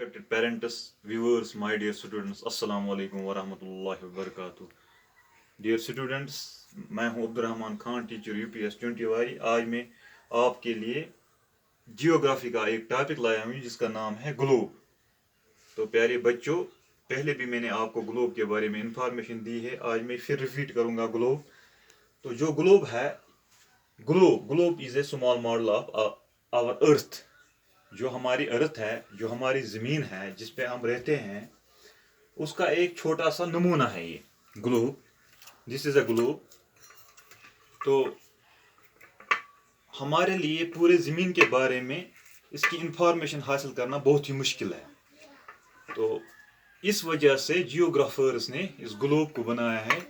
Respected parents, viewers, my dear students, अस्सलाम वालेकुम वरहमतुल्लाहि वबरकातुह। Dear students, मैं हूं अब्दुर्रहमान खान, टीचर यूपीएस 20 आज मैं आपके लिए जियोग्राफी का एक टॉपिक लाया हूं जिसका नाम है ग्लोब। तो प्यारे बच्चों, पहले भी मैंने आपको ग्लोब के बारे में इंफॉर्मेशन दी है, आज मैं फिर रिपीट करूंगा ग्लोब। तो जो ग्लोब है, globe is a small model of our earth. जो हमारी अर्थ है, जो हमारी ज़मीन है जिस पे हम रहते हैं, उसका एक छोटा सा नमूना है ये globe. This is a globe. तो हमारे लिए पूरे ज़मीन के बारे में इसकी इंफॉर्मेशन हासिल करना बहुत ही मुश्किल है। तो इस वजह से जियोग्राफर्स ने इस ग्लोब को बनाया है।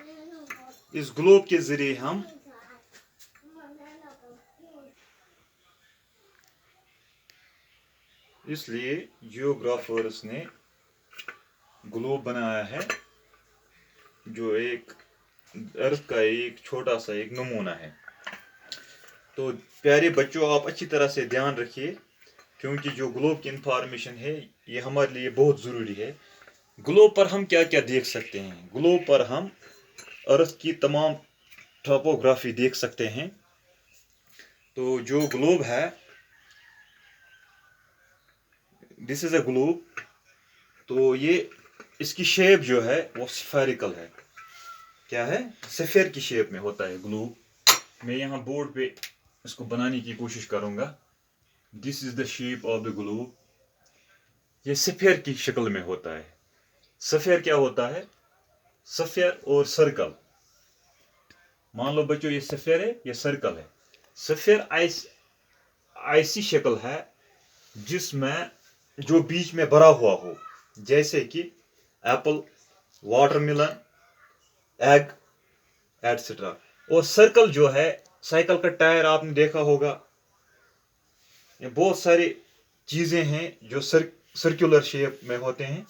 इस ग्लोब के ज़रिए हम इसलिए जियोग्राफर्स ने ग्लोब बनाया है जो एक अर्थ का एक छोटा सा एक नमूना है। तो प्यारे बच्चों, आप अच्छी तरह से ध्यान रखिए क्योंकि जो ग्लोब की इंफॉर्मेशन है ये हमारे लिए बहुत ज़रूरी है। ग्लोब पर हम क्या क्या देख सकते हैं? ग्लोब पर हम अर्थ की तमाम टोपोग्राफी देख सकते हैं। तो जो ग्लोब है, दिस इज़ अ ग्लोब। तो ये इसकी शेप जो है वो स्फेरिकल है। क्या है? सफ़ेयर की शेप में होता है ग्लोब। मैं यहाँ बोर्ड पे इसको बनाने की कोशिश करूँगा। This is the shape of the globe. ये सफ़ेयर की शक्ल में होता है। सफ़ेयर क्या होता है? सफ़ेयर और सर्कल। मान लो बच्चों, ये सफ़ेयर है, ये सर्कल है। सफ़ेयर ऐसी शक्ल है जिसमें जो बीच में भरा हुआ हो, जैसे कि एप्पल, वाटरमेलन, एग एटसेट्रा। और सर्कल जो है, साइकिल का टायर आपने देखा होगा। ये बहुत सारी चीज़ें हैं जो सर्कुलर शेप में होते हैं,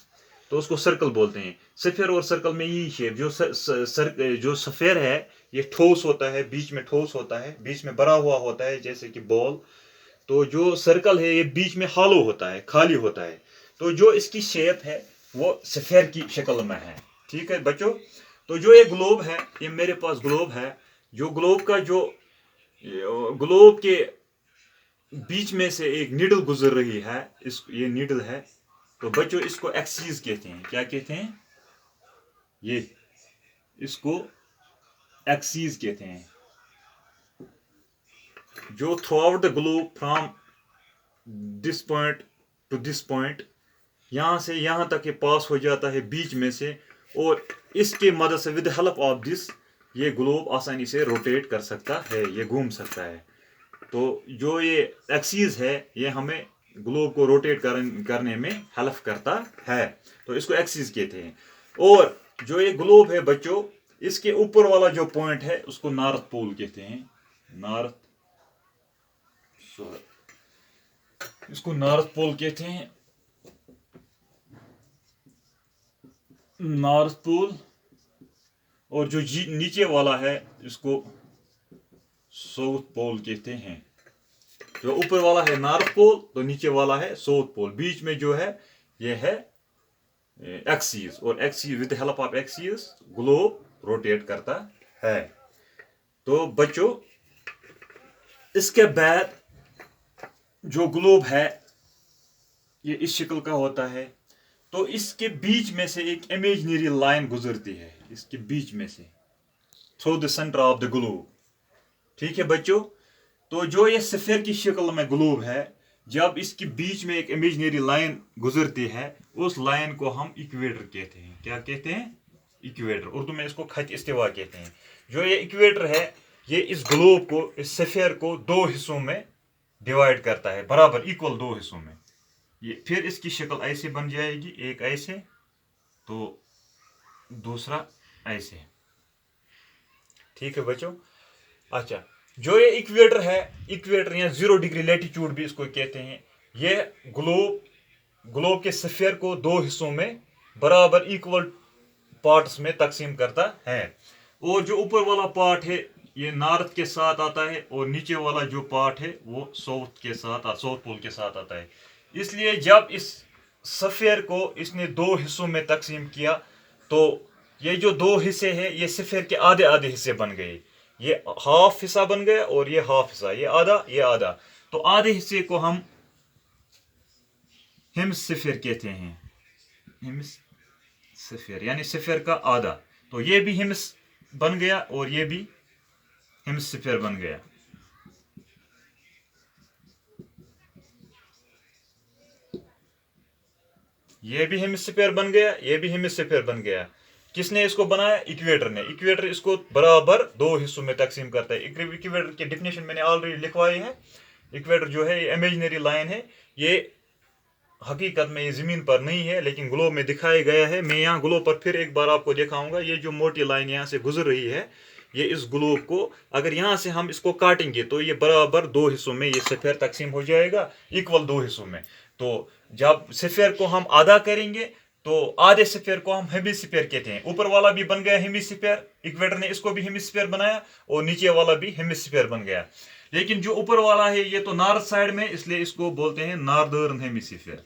तो उसको सर्कल बोलते हैं। सफ़ेयर और सर्कल में यही शेप, जो सफ़ेयर है ये ठोस होता है, बीच में ठोस होता है, बीच में भरा हुआ होता है जैसे कि बॉल। तो जो सर्कल है ये बीच में हॉलो होता है, खाली होता है। तो जो इसकी शेप है वो सफ़ेयर की शक्ल में है। ठीक है बच्चों। तो जो ये ग्लोब है, ये मेरे पास ग्लोब है। जो ग्लोब का जो ग्लोब के बीच में से एक नीडल गुजर रही है, ये नीडल है। तो बच्चों, इसको एक्सिस कहते हैं। क्या कहते हैं? ये इसको एक्सिस कहते हैं। जो through out the globe from this point two this point, यहाँ से यहाँ तक ये पास हो जाता है बीच में से, और इसके मदद से विद हेल्प ऑफ दिस ये ग्लोब आसानी से रोटेट कर सकता है, ये घूम सकता है। तो जो ये एक्सिस है ये हमें ग्लोब को रोटेट करने में हेल्प करता है। तो इसको एक्सिस कहते हैं। और जो ये ग्लोब है बच्चों, इसके ऊपर वाला जो पॉइंट है उसको नॉर्थ पोल कहते हैं। इसको नॉर्थ पोल कहते हैं, नॉर्थ पोल। और जो नीचे वाला है इसको साउथ पोल कहते हैं। जो ऊपर वाला है नॉर्थ पोल, तो नीचे वाला है साउथ पोल। बीच में जो है ये है एक्सिस, और axis with help of axis globe rotate करता है। तो बच्चों, इसके बाद जो ग्लोब है ये इस शक्ल का होता है। तो इसके बीच में से एक इमेजिनरी लाइन गुजरती है, इसके बीच में से, through the centre of the globe. ठीक है बच्चों। तो जो ये सफ़ेयर की शक्ल में ग्लोब है, जब इसके बीच में एक इमेजिनरी लाइन गुजरती है, उस लाइन को हम इक्वेटर कहते हैं। क्या कहते हैं? इक्वेटर। उर्दू में इसको खत इस्तिवा कहते हैं। जो ये इक्वेटर है ये इस ग्लोब को, इस सफ़ेयर को दो हिस्सों में डिवाइड करता है, बराबर इक्वल दो हिस्सों में। ये फिर इसकी शक्ल ऐसे बन जाएगी, एक ऐसे तो दूसरा ऐसे। ठीक है बच्चों। अच्छा, जो ये इक्वेटर है, इक्वेटर या 0 डिग्री लैटिट्यूड भी इसको कहते हैं, ये ग्लोब के सफ़ेयर को दो हिस्सों में बराबर इक्वल पार्ट्स में तकसीम करता है। और जो ऊपर वाला पार्ट है ये नॉर्थ के साथ आता है, और नीचे वाला जो पार्ट है वो साउथ पोल के साथ आता है। इसलिए जब इस सफ़ेयर को इसने दो हिस्सों में तकसीम किया, तो ये जो दो हिस्से हैं ये सफ़ेयर के आधे आधे हिस्से बन गए। ये हाफ हिस्सा बन गया और ये हाफ हिस्सा, ये आधा ये आधा। तो आधे हिस्से को हम हेमिस्फीयर कहते हैं, हेमिस्फीयर यानी सफ़ेयर का आधा। तो ये भी हेमिस बन गया और ये भी हेमिस्फीयर बन गया। ये भी हेमिस्फीयर बन गया, ये भी हेमिस्फीयर बन गया। किसने इसको बनाया? इक्वेटर ने। इक्वेटर इसको बराबर दो हिस्सों में तकसीम करता है। इक्वेटर की डिफिनेशन मैंने ऑलरेडी लिखवाई है। इक्वेटर जो है ये इमेजिनरी लाइन है, ये हकीकत में ये ज़मीन पर नहीं है लेकिन ग्लोब में दिखाया गया है। मैं यहाँ ग्लोब पर फिर एक बार आपको दिखाऊंगा। ये जो मोटी लाइन यहाँ से गुजर रही है, ये इस ग्लोब को अगर यहाँ से हम इसको काटेंगे तो ये बराबर दो हिस्सों में ये सफ़ेयर तकसीम हो जाएगा, इक्वल दो हिस्सों में। तो जब सफ़ेयर को हम आधा करेंगे तो आधे सफ़ेयर को हम हेमिस्फीयर कहते हैं। ऊपर वाला भी बन गया हेमिस्फीयर, इक्वेटर ने इसको भी हेमिस्फीयर बनाया, और नीचे वाला भी हेमिस्फीयर बन गया। लेकिन जो ऊपर वाला है ये तो नॉर्थ साइड में, इसलिए इसको बोलते हैं नॉर्दर्न हेमिस्फीयर।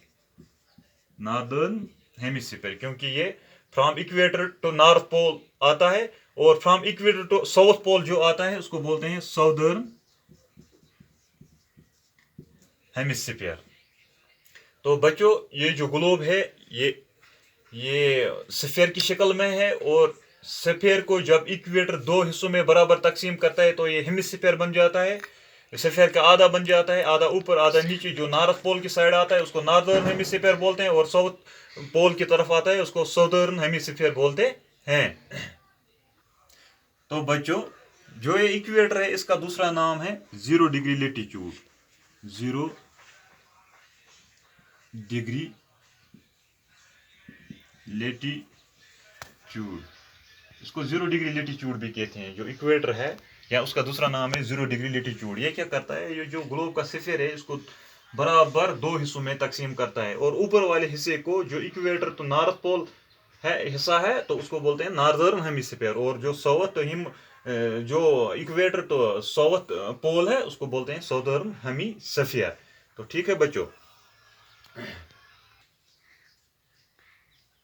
नॉर्दर्न हेमिस्फीयर क्योंकि ये from equator to north pole आता है, और from equator to south pole जो आता है उसको बोलते हैं साउदर्न हेमिस्फीयर। तो बच्चों ये जो ग्लोब है ये सफ़ेयर की शक्ल में है, और सफ़ेयर को जब इक्वेटर दो हिस्सों में बराबर तकसीम करता है तो ये हेमिस्फीयर बन जाता है। सफ़ेयर का आधा बन जाता है, आधा ऊपर आधा नीचे। जो नॉर्थ पोल की साइड आता है उसको नॉर्दर्न हेमिस्फीयर बोलते हैं, और साउथ पोल की तरफ आता है उसको साउदर्न हेमिस्फीयर बोलते हैं। तो बच्चों जो ये इक्वेटर है इसका दूसरा नाम है 0 डिग्री लेटीट्यूड। 0 डिग्री लेटीट्यूड, इसको 0 डिग्री लेटीट्यूड भी कहते हैं। जो इक्वेटर है या उसका दूसरा नाम है 0 डिग्री लेटीट्यूड। ये क्या करता है? ये जो ग्लोब का सफ़ेयर है इसको बराबर दो हिस्सों में तकसीम करता है, और ऊपर वाले हिस्से को जो इक्वेटर तो नॉर्थ पोल है हिस्सा है तो उसको बोलते हैं नॉर्दर्न हेमिस्फीयर, और जो साउथ जो इक्वेटर तो साउथ पोल है उसको बोलते हैं साउदर्न हेमिस्फीयर। तो ठीक है बच्चों।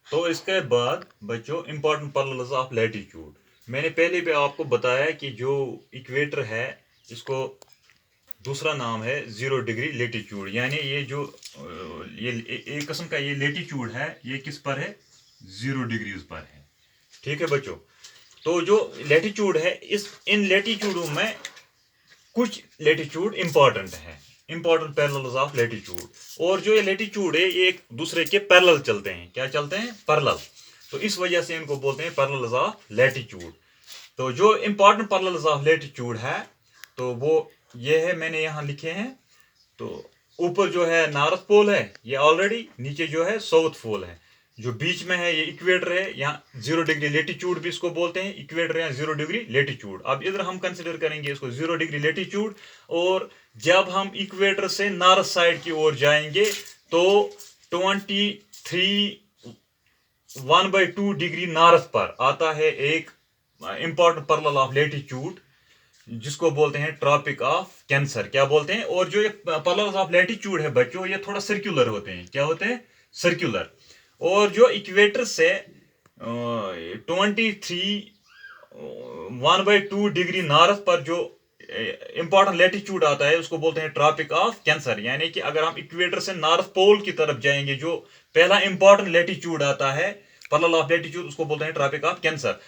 तो इसके बाद बच्चों इंपॉर्टेंट पैरेलल्स ऑफ लैटिट्यूड। मैंने पहले भी आपको बताया कि जो इक्वेटर है इसको दूसरा नाम है 0 डिग्री लेटीट्यूड, यानी ये जो ये एक किस्म का ये लेटीट्यूड है, ये किस पर है? 0 डिग्रीज पर है। ठीक है बच्चों। तो जो लेटीट्यूड है इन लेटीट्यूडों में कुछ लेटीट्यूड इंपॉर्टेंट है, इंपॉर्टेंट पैरेलल्स ऑफ लेटीट्यूड। और जो ये लेटीट्यूड है ये एक दूसरे के पैरेलल चलते हैं। क्या चलते हैं? पैरेलल। तो इस वजह से इनको बोलते हैं पैरेलल्स ऑफ लेटीट्यूड। तो जो इंपॉर्टेंट पैरेलल्स ऑफ लेटीट्यूड है तो वो ये है, मैंने यहाँ लिखे हैं। तो ऊपर जो है नॉर्थ पोल है ये ऑलरेडी, नीचे जो है साउथ पोल है, जो बीच में है ये इक्वेटर है। यहाँ 0 डिग्री लेटीट्यूड भी इसको बोलते हैं, इक्वेटर या 0 डिग्री लेटीट्यूड। अब इधर हम कंसिडर करेंगे इसको 0 डिग्री लेटीट्यूड। और जब हम इक्वेटर से नॉर्थ साइड की ओर जाएंगे तो 23 1/2 डिग्री नॉर्थ पर आता है एक इंपॉर्टेंट पैरेलल ऑफ लेटीट्यूड जिसको बोलते हैं ट्रॉपिक ऑफ कैंसर। क्या बोलते हैं? और जो ये पैरेलल्स ऑफ लेटीट्यूड है बच्चों ये थोड़ा सर्कुलर होते हैं। क्या होते हैं? सर्कुलर। और जो इक्वेटर से 23 1/2 डिग्री नॉर्थ पर जो इंपॉर्टेंट लेटीट्यूड आता है उसको बोलते हैं ट्रॉपिक ऑफ कैंसर। यानी कि अगर हम इक्वेटर से नॉर्थ पोल की तरफ जाएंगे, जो पहला इंपॉर्टेंट लेटीट्यूड आता है पैरेलल ऑफ लेटीट्यूड उसको बोलते हैं ट्रॉपिक ऑफ कैंसर।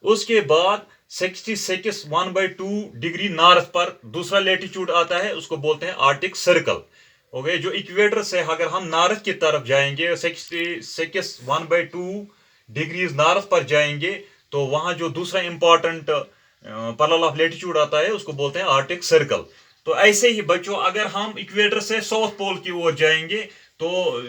उसके बाद 66 1/2 डिग्री नॉर्थ पर दूसरा लेटीट्यूड आता है उसको बोलते हैं आर्टिक सर्कल। ओके, जो इक्वेटर से अगर हम नॉर्थ की तरफ जाएंगे 66 1/2 डिग्रीज नॉर्थ पर जाएंगे तो वहां जो दूसरा इंपॉर्टेंट पैरेलल ऑफ लेटीट्यूड आता है उसको बोलते हैं आर्टिक सर्कल। तो ऐसे ही बच्चों अगर हम इक्वेटर से साउथ पोल की ओर जाएंगे तो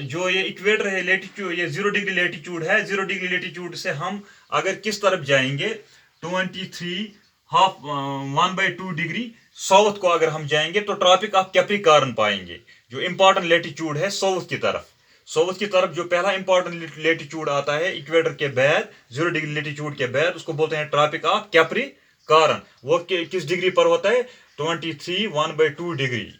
जो ये इक्वेटर है लेटीट्यूड, ये 0 डिग्री लेटीट्यूड है, 0 डिग्री लेटीट्यूड से हम अगर किस तरफ जाएंगे 1/2 डिग्री साउथ को अगर हम जाएंगे तो ट्रॉपिक ऑफ कैप्रिकॉर्न पाएंगे, जो इंपॉर्टेंट लेटीट्यूड है साउथ की तरफ। साउथ की तरफ जो पहला इंपॉर्टेंट लेटीट्यूड आता है इक्वेटर के बाद 0 डिग्री लेटीट्यूड के बाद उसको बोलते हैं ट्रॉपिक ऑफ कैप्रिकॉर्न। वो किस डिग्री पर होता है? 23 1/2 डिग्री,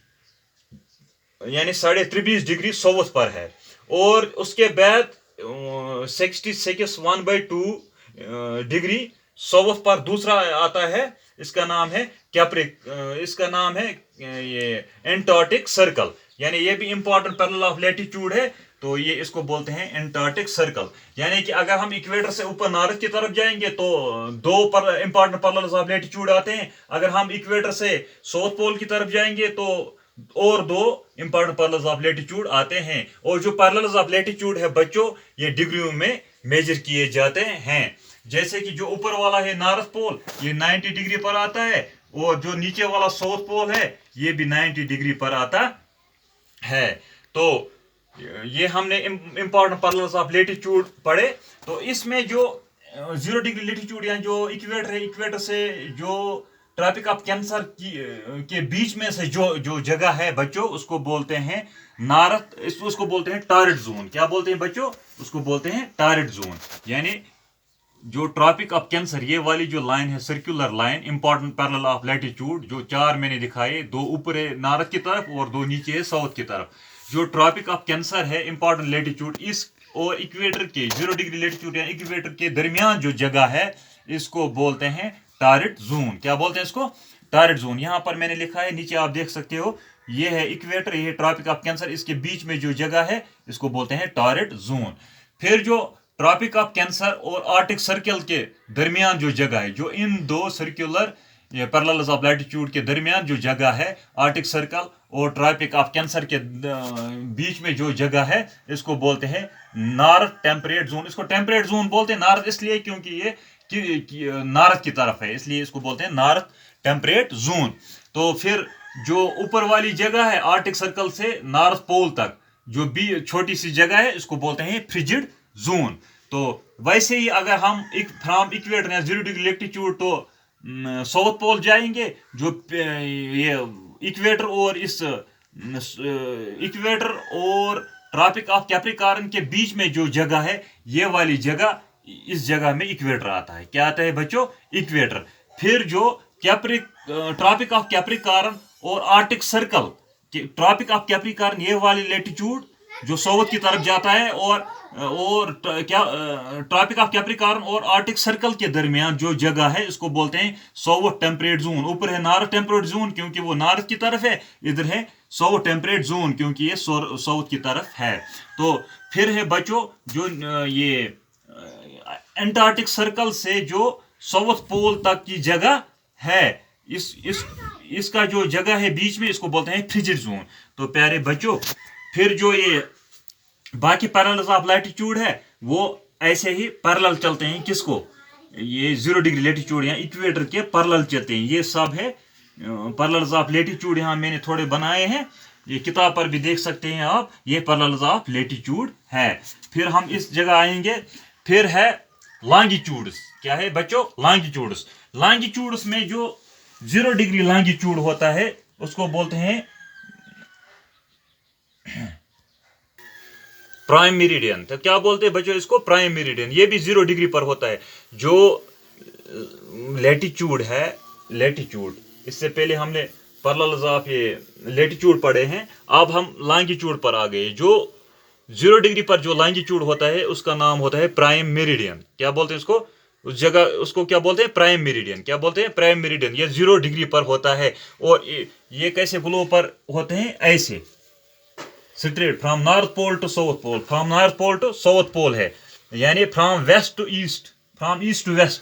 यानी 23.5 डिग्री साउथ पर है। और उसके बाद 66 1/2 डिग्री साउथ पर दूसरा आता है, इसका नाम है इसका नाम है ये एंटार्क्टिक सर्कल, यानी ये भी इंपॉर्टेंट पैरेलल ऑफ लैटिट्यूड है। तो ये इसको बोलते हैं एंटार्क्टिक सर्कल। यानी कि अगर हम इक्वेटर से ऊपर नॉर्थ की तरफ जाएंगे तो दो इंपॉर्टेंट पैरेलल्स ऑफ लैटिट्यूड आते हैं। अगर हम इक्वेटर से साउथ पोल की तरफ जाएंगे तो और दो इंपॉर्टेंट पैरेलल्स ऑफ लैटिट्यूड आते हैं। और जो पैरेलल्स ऑफ लैटिट्यूड है बच्चों, ये डिग्रियों में मेजर किए जाते हैं। जैसे कि जो ऊपर वाला है नॉर्थ पोल, ये 90 डिग्री पर आता है, और जो नीचे वाला साउथ पोल है ये भी 90 डिग्री पर आता है। तो ये हमने इंपॉर्टेंट पैरेलल्स ऑफ लैटिट्यूड पढ़े। तो इसमें जो 0 डिग्री लैटिट्यूड या जो इक्वेटर है, इक्वेटर से जो ट्रॉपिक ऑफ कैंसर के बीच में से जो जगह है बच्चों, उसको बोलते हैं उसको बोलते हैं टॉररिड जोन। क्या बोलते हैं बच्चों? उसको बोलते हैं टॉररिड जोन। यानी जो ट्रॉपिक ऑफ कैंसर, ये वाली जो लाइन है, circular line, important parallel of latitude, जो 4 मैंने दिखाए, 2 ऊपर है नॉर्थ की तरफ और 2 नीचे है साउथ की तरफ। जो ट्रॉपिक ऑफ कैंसर है, इंपॉर्टेंट लैटिट्यूड, इस और इक्वेटर के 0 डिग्री लैटिट्यूड या इक्वेटर के दरमियान जो जगह है, इसको बोलते हैं टॉररिड जोन। क्या बोलते हैं इसको? टॉररिड जोन। यहाँ पर मैंने लिखा है, नीचे आप देख सकते हो, ये है इक्वेटर, ये है ट्रॉपिक ऑफ कैंसर, इसके बीच में जो जगह है इसको बोलते हैं टॉररिड जोन। फिर जो ट्रॉपिक ऑफ कैंसर और आर्कटिक सर्कल के दरमियान जो जगह है, जो इन दो सर्कुलर पैरेलल्स ऑफ लैटिट्यूड के दरमियान जो जगह है, आर्कटिक सर्कल और ट्रॉपिक ऑफ कैंसर के बीच में जो जगह है, इसको बोलते हैं नॉर्थ टेम्परेट जोन। इसको टेम्परेट जोन बोलते हैं नॉर्थ इसलिए क्योंकि ये नॉर्थ की तरफ है, इसलिए इसको बोलते हैं नॉर्थ टेम्परेट जोन। तो फिर जो ऊपर वाली जगह है आर्कटिक सर्कल से नॉर्थ पोल तक, जो भी छोटी सी जगह है, इसको बोलते हैं फ्रिजिड जोन। तो वैसे ही अगर हम फ्रॉम इक्वेटर या 0 डिग्री लैटिट्यूड तो साउथ पोल जाएंगे, जो ये इक्वेटर और इस इक्वेटर और ट्रॉपिक ऑफ कैप्रिकॉर्न के बीच में जो जगह है, ये वाली जगह, इस जगह में इक्वेटर आता है। क्या आता है बच्चों? इक्वेटर। फिर जो ट्रॉपिक ऑफ कैप्रिकॉर्न और Arctic Circle, Tropic of Capricorn ये वाली लैटिट्यूड जो साउथ की तरफ जाता है, और ट्रॉपिक ऑफ कैप्रिकॉर्न और आर्कटिक सर्कल के दरमियान जो जगह है, इसको बोलते हैं साउथ टेम्परेट जोन। ऊपर है नॉर्थ टेम्परेट जोन क्योंकि वो नॉर्थ की तरफ है, इधर है साउथ टेम्परेट जोन क्योंकि ये साउथ की तरफ है। तो फिर है बच्चों जो ये एंटार्क्टिक सर्कल से जो साउथ पोल तक की जगह है, इसका जो जगह है बीच में, इसको बोलते हैं फ्रिजिड जोन। तो प्यारे बच्चों, फिर जो ये बाकी पैरेलल्स ऑफ लैटिट्यूड है, वो ऐसे ही पैरेलल चलते हैं। किसको? ये 0 डिग्री लैटिट्यूड या इक्वेटर के पैरेलल चलते हैं। ये सब है पैरेलल्स ऑफ लैटिट्यूड। यहाँ मैंने थोड़े बनाए हैं, ये किताब पर भी देख सकते हैं आप, ये पैरेलल्स ऑफ लैटिट्यूड है। फिर हम इस जगह आएंगे, फिर है लॉन्गिट्यूड्स। क्या है बच्चों? लॉन्गिट्यूड्स। लॉन्गिट्यूड्स में जो 0 डिग्री लॉन्गिट्यूड होता है, उसको बोलते हैं प्राइम मेरिडियन। तो क्या बोलते हैं बच्चों इसको? Prime meridian. ये भी 0 डिग्री पर होता है। जो लैटिट्यूड है, लैटिट्यूड, इससे पहले हमने पैरेलल्स ऑफ ये लैटिट्यूड पढ़े हैं, अब हम लॉन्गिट्यूड पर आ गए। जो 0 डिग्री पर जो लॉन्गिट्यूड होता है, उसका नाम होता है प्राइम मेरिडियन। क्या बोलते हैं उसको? उस जगह उसको क्या बोलते हैं? Prime meridian. क्या बोलते हैं? Prime meridian. ये 0 डिग्री पर होता है। और ये कैसे ग्लोब पर होते हैं? ऐसे straight from north pole to south pole, from north pole to south pole है, यानी from west to east, from east to west,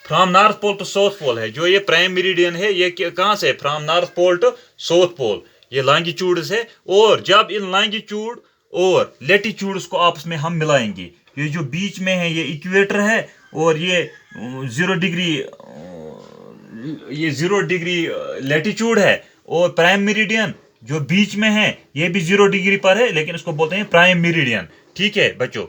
from north pole to south pole है। जो ये प्राइम मेरिडियन है, ये कहाँ से? From north pole to south pole, ये लॉन्गिट्यूड्स है। और जब इन लॉन्गिट्यूड और लैटिट्यूड्स को आपस में हम मिलाएंगे, ये जो बीच में है ये इक्वेटर है, और ये 0 डिग्री लैटिट्यूड है, और प्राइम मेरिडियन जो बीच में है ये भी 0 डिग्री पर है, लेकिन इसको बोलते हैं प्राइम मेरिडियन। ठीक है बच्चों?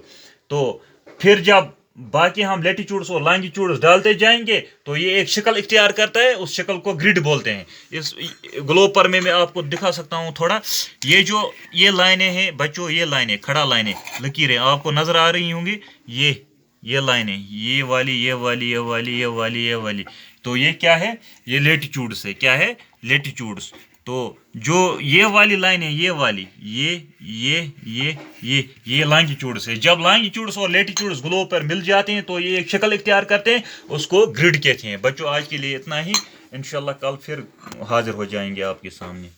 तो फिर जब बाकी हम लैटिट्यूड्स और लॉन्गिट्यूड्स डालते जाएंगे तो ये एक शक्ल इख्तियार करता है, उस शक्ल को ग्रिड बोलते हैं। इस ग्लोब पर मैं आपको दिखा सकता हूँ थोड़ा। ये लाइनें हैं बच्चों, ये लाइनें, खड़ा लाइनें, लकीरें आपको नजर आ रही होंगी। ये लाइनें, ये वाली, ये वाली, ये वाली, ये वाली, ये वाली। तो ये क्या है? ये लैटिट्यूड्स है। क्या है? लैटिट्यूड्स। तो जो ये वाली लाइन है, ये वाली, ये लॉन्गिट्यूड्स है। जब लॉन्गिट्यूड्स और लैटिट्यूड्स ग्लोब पर मिल जाते हैं तो ये एक शक्ल इख्तियार करते हैं, उसको ग्रिड कहते हैं। बच्चों आज के लिए इतना ही, इंशाल्लाह कल फिर हाजिर हो जाएंगे आपके सामने।